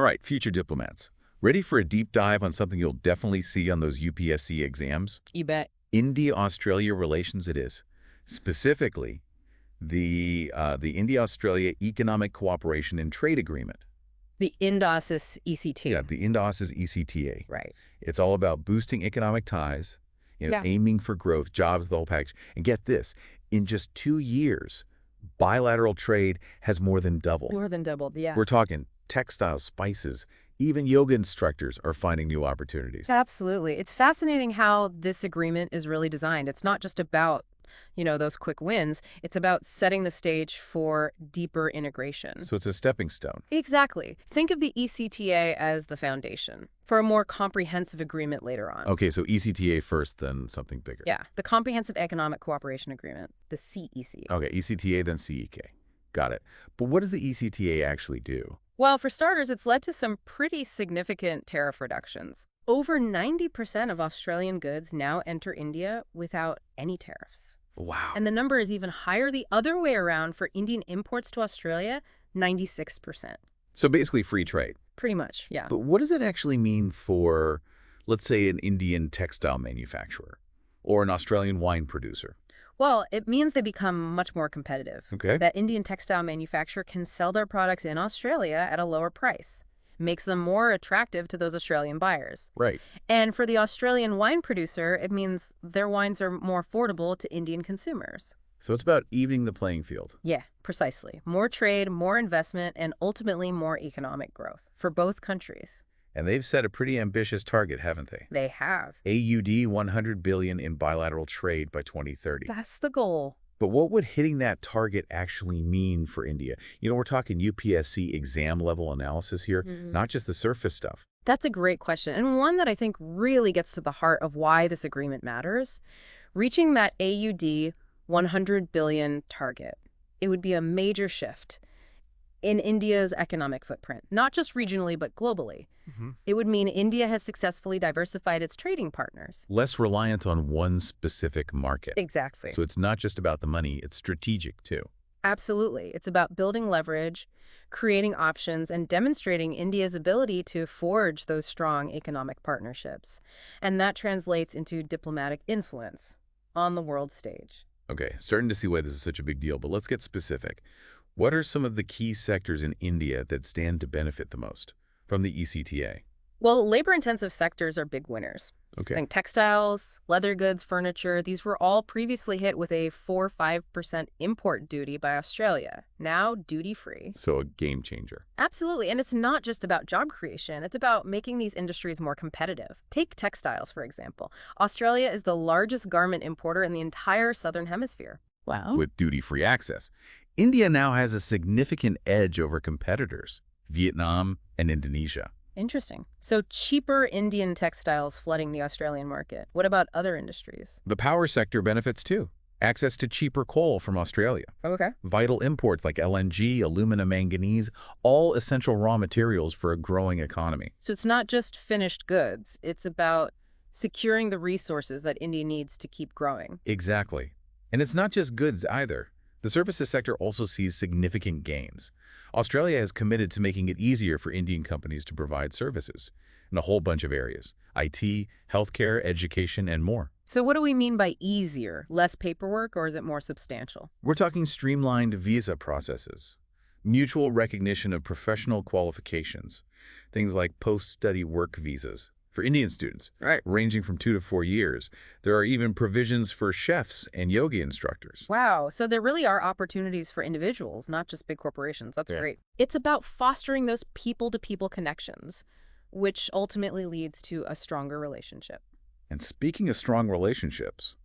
All right, future diplomats. Ready for a deep dive on something you'll definitely see on those UPSC exams? You bet. India-Australia relations it is. Specifically, the India-Australia Economic Cooperation and Trade Agreement. The INDOSIS ECT. Yeah, the INDOSIS ECTA. Right. It's all about boosting economic ties, Yeah. aiming for growth, jobs, the whole package. And get this, in just 2 years, bilateral trade has more than doubled. More than doubled, yeah. We're talking textiles, spices, even yoga instructors are finding new opportunities. Absolutely. It's fascinating how this agreement is really designed. It's not just about, those quick wins. It's about setting the stage for deeper integration. So it's a stepping stone. Exactly. Think of the ECTA as the foundation for a more comprehensive agreement later on. Okay, so ECTA first, then something bigger. Yeah, the Comprehensive Economic Cooperation Agreement, the CEC. Okay, ECTA, then CEK. Got it. But what does the ECTA actually do? Well, for starters, it's led to some pretty significant tariff reductions. Over 90% of Australian goods now enter India without any tariffs. Wow. And the number is even higher the other way around for Indian imports to Australia, 96%. So basically free trade. Pretty much, yeah. But what does it actually mean for, let's say, an Indian textile manufacturer or an Australian wine producer? Well, it means they become much more competitive. Okay. That Indian textile manufacturer can sell their products in Australia at a lower price. Makes them more attractive to those Australian buyers. Right. And for the Australian wine producer, it means their wines are more affordable to Indian consumers. So it's about evening the playing field. Yeah, precisely. More trade, more investment, and ultimately more economic growth for both countries. And they've set a pretty ambitious target, haven't they? They have. AUD 100 billion in bilateral trade by 2030. That's the goal. But what would hitting that target actually mean for India? We're talking UPSC exam level analysis here, not just the surface stuff. That's a great question, and one that I think really gets to the heart of why this agreement matters. Reaching that AUD 100 billion target, it would be a major shift in India's economic footprint, not just regionally, but globally. It would mean India has successfully diversified its trading partners. Less reliant on one specific market. Exactly. So it's not just about the money, it's strategic too. Absolutely. It's about building leverage, creating options, and demonstrating India's ability to forge those strong economic partnerships. And that translates into diplomatic influence on the world stage. Okay, starting to see why this is such a big deal, but let's get specific. What are some of the key sectors in India that stand to benefit the most from the ECTA? Well, labor-intensive sectors are big winners. Okay. Think textiles, leather goods, furniture. These were all previously hit with a 4-5% import duty by Australia, now duty-free. So a game changer. Absolutely, and it's not just about job creation. It's about making these industries more competitive. Take textiles, for example. Australia is the largest garment importer in the entire Southern Hemisphere. Wow. With duty-free access. India now has a significant edge over competitors, Vietnam and Indonesia. Interesting. So cheaper Indian textiles flooding the Australian market. What about other industries? The power sector benefits too. Access to cheaper coal from Australia. Okay. Vital imports like LNG, aluminum, manganese, all essential raw materials for a growing economy. So it's not just finished goods. It's about securing the resources that India needs to keep growing. Exactly. And it's not just goods either. The services sector also sees significant gains. Australia has committed to making it easier for Indian companies to provide services in a whole bunch of areas: IT, healthcare, education, and more. So what do we mean by easier? Less paperwork, or is it more substantial? We're talking streamlined visa processes, mutual recognition of professional qualifications, things like post-study work visas for Indian students, Right. ranging from 2 to 4 years. There are even provisions for chefs and yoga instructors. Wow, so there really are opportunities for individuals, not just big corporations. That's great. It's about fostering those people-to-people connections, which ultimately leads to a stronger relationship. And speaking of strong relationships,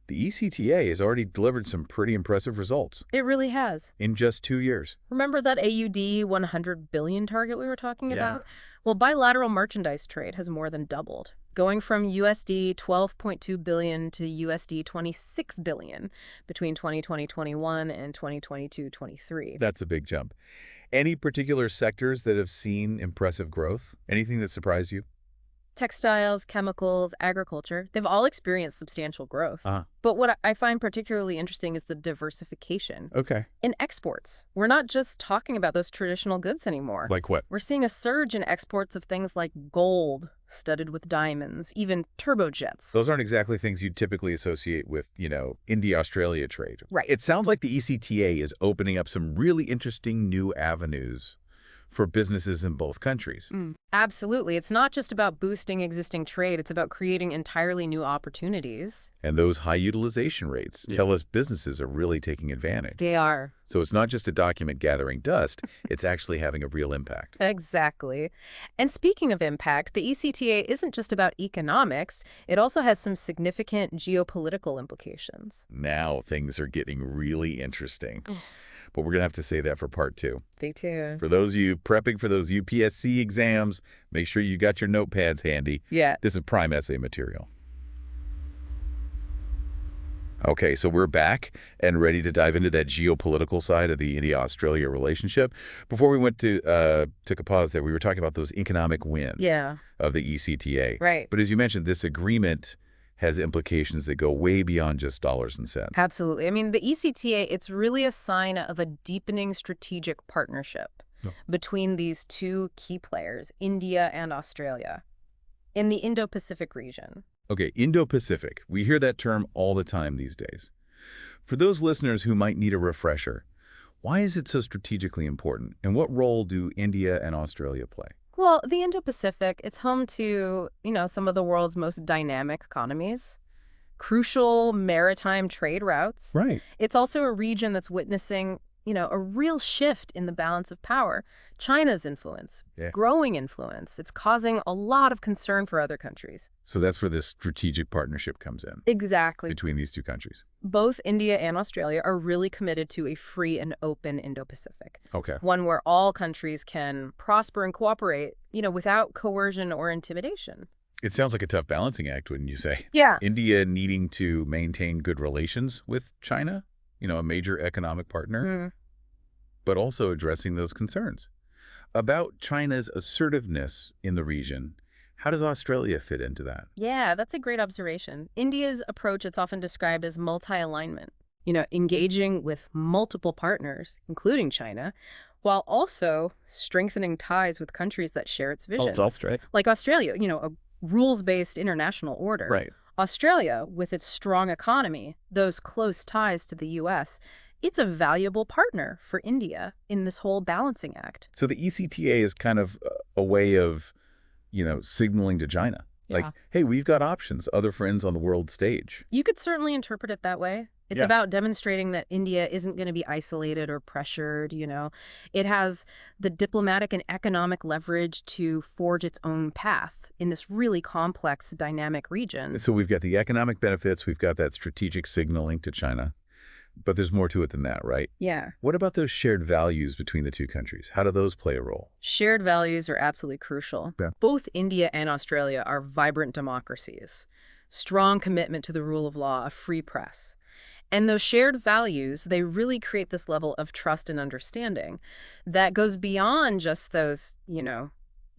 the ECTA has already delivered some pretty impressive results It really has. in just 2 years. Remember that AUD 100 billion target we were talking about? Well, bilateral merchandise trade has more than doubled, going from USD 12.2 billion to USD 26 billion between 2020-21 and 2022-23. That's a big jump. Any particular sectors that have seen impressive growth? Anything that surprised you? Textiles, chemicals, agriculture, they've all experienced substantial growth. Uh, But what I find particularly interesting is the diversification. okay. In exports, we're not just talking about those traditional goods anymore. Like what? We're seeing a surge in exports of things like gold, studded with diamonds, even turbojets. Those aren't exactly things you'd typically associate with, India-Australia trade. Right. It sounds like the ECTA is opening up some really interesting new avenues for businesses in both countries. Absolutely. It's not just about boosting existing trade. It's about creating entirely new opportunities. And those high utilization rates tell us businesses are really taking advantage. They are. So it's not just a document gathering dust, it's actually having a real impact. Exactly. And speaking of impact, the ECTA isn't just about economics. It also has some significant geopolitical implications. Now things are getting really interesting. But we're going to have to say that for part 2. Stay tuned. For those of you prepping for those UPSC exams, make sure you got your notepads handy. Yeah. This is prime essay material. Okay, so we're back and ready to dive into that geopolitical side of the India-Australia relationship. Before we went to took a pause there, we were talking about those economic wins of the ECTA. Right. But as you mentioned, this agreement has implications that go way beyond just dollars and cents. Absolutely. I mean, the ECTA, it's really a sign of a deepening strategic partnership between these two key players, India and Australia, in the Indo-Pacific region. Okay, Indo-Pacific. We hear that term all the time these days. For those listeners who might need a refresher, why is it so strategically important? And what role do India and Australia play? Well, the Indo-Pacific, it's home to, some of the world's most dynamic economies, crucial maritime trade routes. Right. It's also a region that's witnessing, a real shift in the balance of power. China's influence, growing influence, it's causing a lot of concern for other countries. So that's where this strategic partnership comes in. Exactly. Between these two countries. Both India and Australia are really committed to a free and open Indo-Pacific. Okay. One where all countries can prosper and cooperate, without coercion or intimidation. It sounds like a tough balancing act, wouldn't you say? Yeah. India needing to maintain good relations with China, a major economic partner, but also addressing those concerns. About China's assertiveness in the region, how does Australia fit into that? Yeah, that's a great observation. India's approach, it's often described as multi-alignment, engaging with multiple partners, including China, while also strengthening ties with countries that share its vision. Oh, it's Australia. Like Australia, a rules-based international order. Right. Australia, with its strong economy, those close ties to the U.S., it's a valuable partner for India in this whole balancing act. So the ECTA is kind of a way of, signaling to China. Like, hey, we've got options, other friends on the world stage. You could certainly interpret it that way. It's about demonstrating that India isn't going to be isolated or pressured, It has the diplomatic and economic leverage to forge its own path in this really complex, dynamic region. So we've got the economic benefits, we've got that strategic signaling to China, but there's more to it than that, right? Yeah. What about those shared values between the two countries? How do those play a role? Shared values are absolutely crucial. Yeah. Both India and Australia are vibrant democracies, strong commitment to the rule of law, a free press. And those shared values, they really create this level of trust and understanding that goes beyond just those,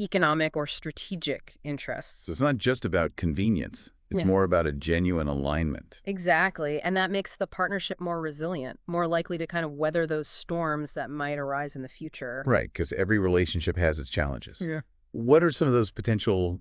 economic or strategic interests. So it's not just about convenience. It's more about a genuine alignment. Exactly. And that makes the partnership more resilient, more likely to kind of weather those storms that might arise in the future. Right, because every relationship has its challenges. Yeah. What are some of those potential,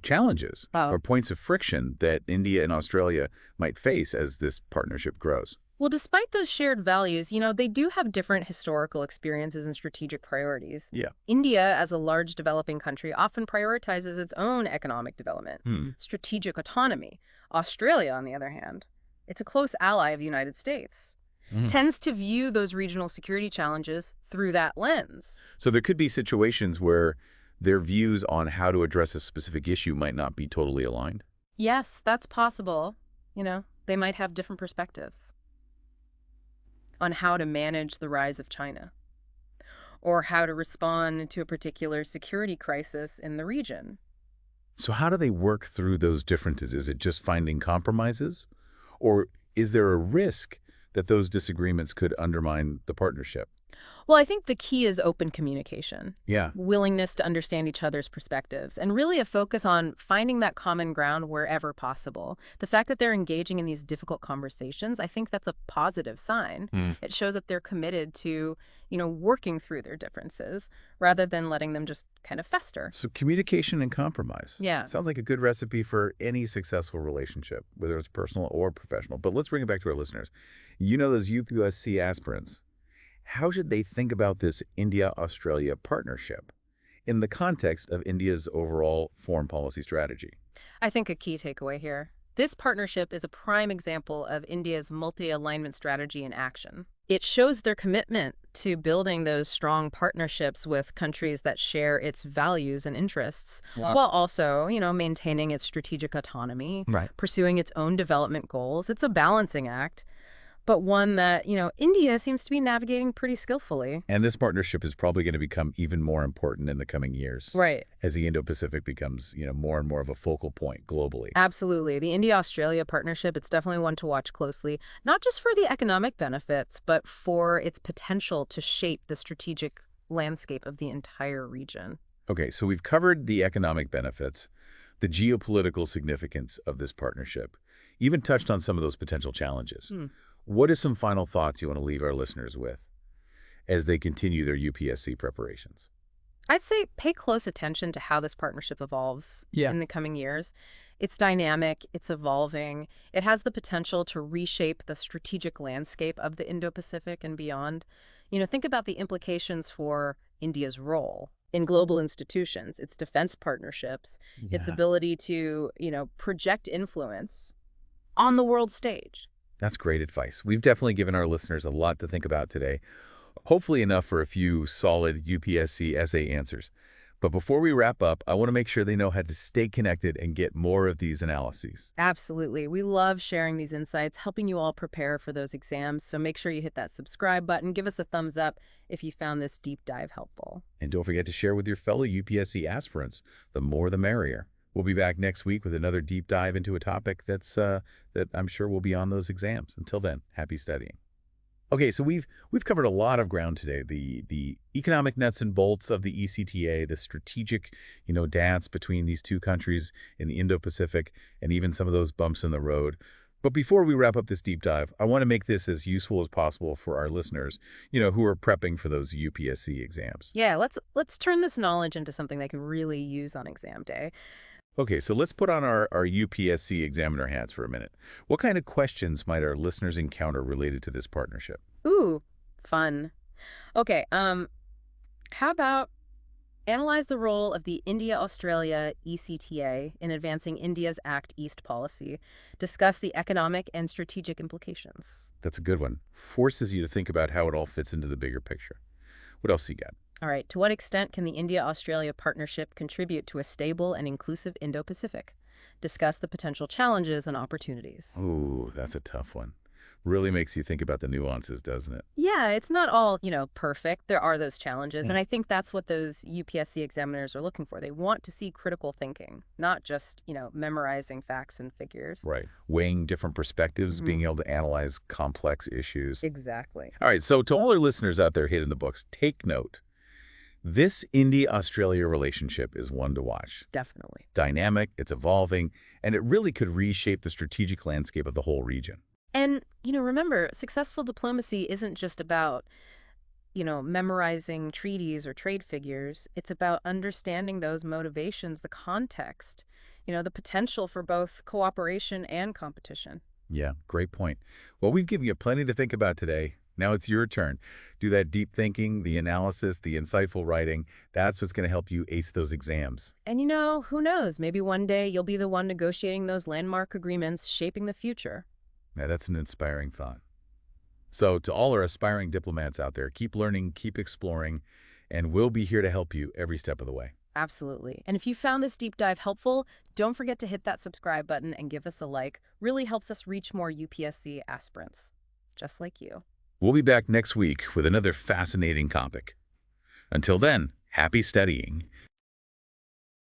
challenges or points of friction that India and Australia might face as this partnership grows? Well, despite those shared values, they do have different historical experiences and strategic priorities. Yeah. India, as a large developing country, often prioritizes its own economic development, strategic autonomy. Australia, on the other hand, it's a close ally of the United States, tends to view those regional security challenges through that lens. So there could be situations where their views on how to address a specific issue might not be totally aligned? Yes, that's possible. They might have different perspectives on how to manage the rise of China or how to respond to a particular security crisis in the region. So how do they work through those differences? Is it just finding compromises? Or is there a risk that those disagreements could undermine the partnership? Well, I think the key is open communication, Yeah. willingness to understand each other's perspectives, and really a focus on finding that common ground wherever possible. The fact that they're engaging in these difficult conversations, I think that's a positive sign. Hmm. It shows that they're committed to, working through their differences rather than letting them just kind of fester. So communication and compromise. Yeah. Sounds like a good recipe for any successful relationship, whether it's personal or professional. But let's bring it back to our listeners. Those UPSC aspirants. How should they think about this India-Australia partnership in the context of India's overall foreign policy strategy? I think a key takeaway here. This partnership is a prime example of India's multi-alignment strategy in action. It shows their commitment to building those strong partnerships with countries that share its values and interests, while also, maintaining its strategic autonomy, Right. pursuing its own development goals. It's a balancing act, but one that, India seems to be navigating pretty skillfully. And this partnership is probably going to become even more important in the coming years Right. as the Indo-Pacific becomes, more and more of a focal point globally. Absolutely. The India-Australia partnership, it's definitely one to watch closely, not just for the economic benefits, but for its potential to shape the strategic landscape of the entire region. Okay, so we've covered the economic benefits, the geopolitical significance of this partnership, even touched on some of those potential challenges. What are some final thoughts you want to leave our listeners with as they continue their UPSC preparations? I'd say pay close attention to how this partnership evolves Yeah. in the coming years. It's dynamic, it's evolving, it has the potential to reshape the strategic landscape of the Indo-Pacific and beyond. Think about the implications for India's role in global institutions, its defense partnerships, its ability to, project influence on the world stage. That's great advice. We've definitely given our listeners a lot to think about today. Hopefully enough for a few solid UPSC essay answers. But before we wrap up, I want to make sure they know how to stay connected and get more of these analyses. Absolutely. We love sharing these insights, helping you all prepare for those exams. So make sure you hit that subscribe button. Give us a thumbs up if you found this deep dive helpful. And don't forget to share with your fellow UPSC aspirants. The more the merrier. We'll be back next week with another deep dive into a topic that I'm sure will be on those exams. Until then, happy studying. Okay, so we've covered a lot of ground today. The economic nuts and bolts of the ECTA, the strategic, dance between these two countries in the Indo-Pacific, and even some of those bumps in the road. But before we wrap up this deep dive, I want to make this as useful as possible for our listeners, who are prepping for those UPSC exams. Yeah, let's turn this knowledge into something they can really use on exam day. Okay, so let's put on our UPSC examiner hats for a minute. What kind of questions might our listeners encounter related to this partnership? Ooh, fun. Okay, how about analyze the role of the India-Australia ECTA in advancing India's Act East policy. Discuss the economic and strategic implications. That's a good one. Forces you to think about how it all fits into the bigger picture. What else you got? All right, to what extent can the India-Australia partnership contribute to a stable and inclusive Indo-Pacific? Discuss the potential challenges and opportunities. Ooh, that's a tough one. Really makes you think about the nuances, doesn't it? Yeah, it's not all, perfect. There are those challenges, and I think that's what those UPSC examiners are looking for. They want to see critical thinking, not just, memorizing facts and figures. Right. Weighing different perspectives, being able to analyze complex issues. Exactly. All right, so to all our listeners out there hitting the books, take note. This India-Australia relationship is one to watch. Definitely. Dynamic, it's evolving, and it really could reshape the strategic landscape of the whole region. And, remember, successful diplomacy isn't just about, memorizing treaties or trade figures. It's about understanding those motivations, the context, the potential for both cooperation and competition. Yeah, great point. Well, we've given you plenty to think about today. Now it's your turn. Do that deep thinking, the analysis, the insightful writing. That's what's going to help you ace those exams. And who knows? Maybe one day you'll be the one negotiating those landmark agreements, shaping the future. Now, that's an inspiring thought. So to all our aspiring diplomats out there, keep learning, keep exploring, and we'll be here to help you every step of the way. Absolutely. And if you found this deep dive helpful, don't forget to hit that subscribe button and give us a like. Really helps us reach more UPSC aspirants, just like you. We'll be back next week with another fascinating topic. Until then, happy studying.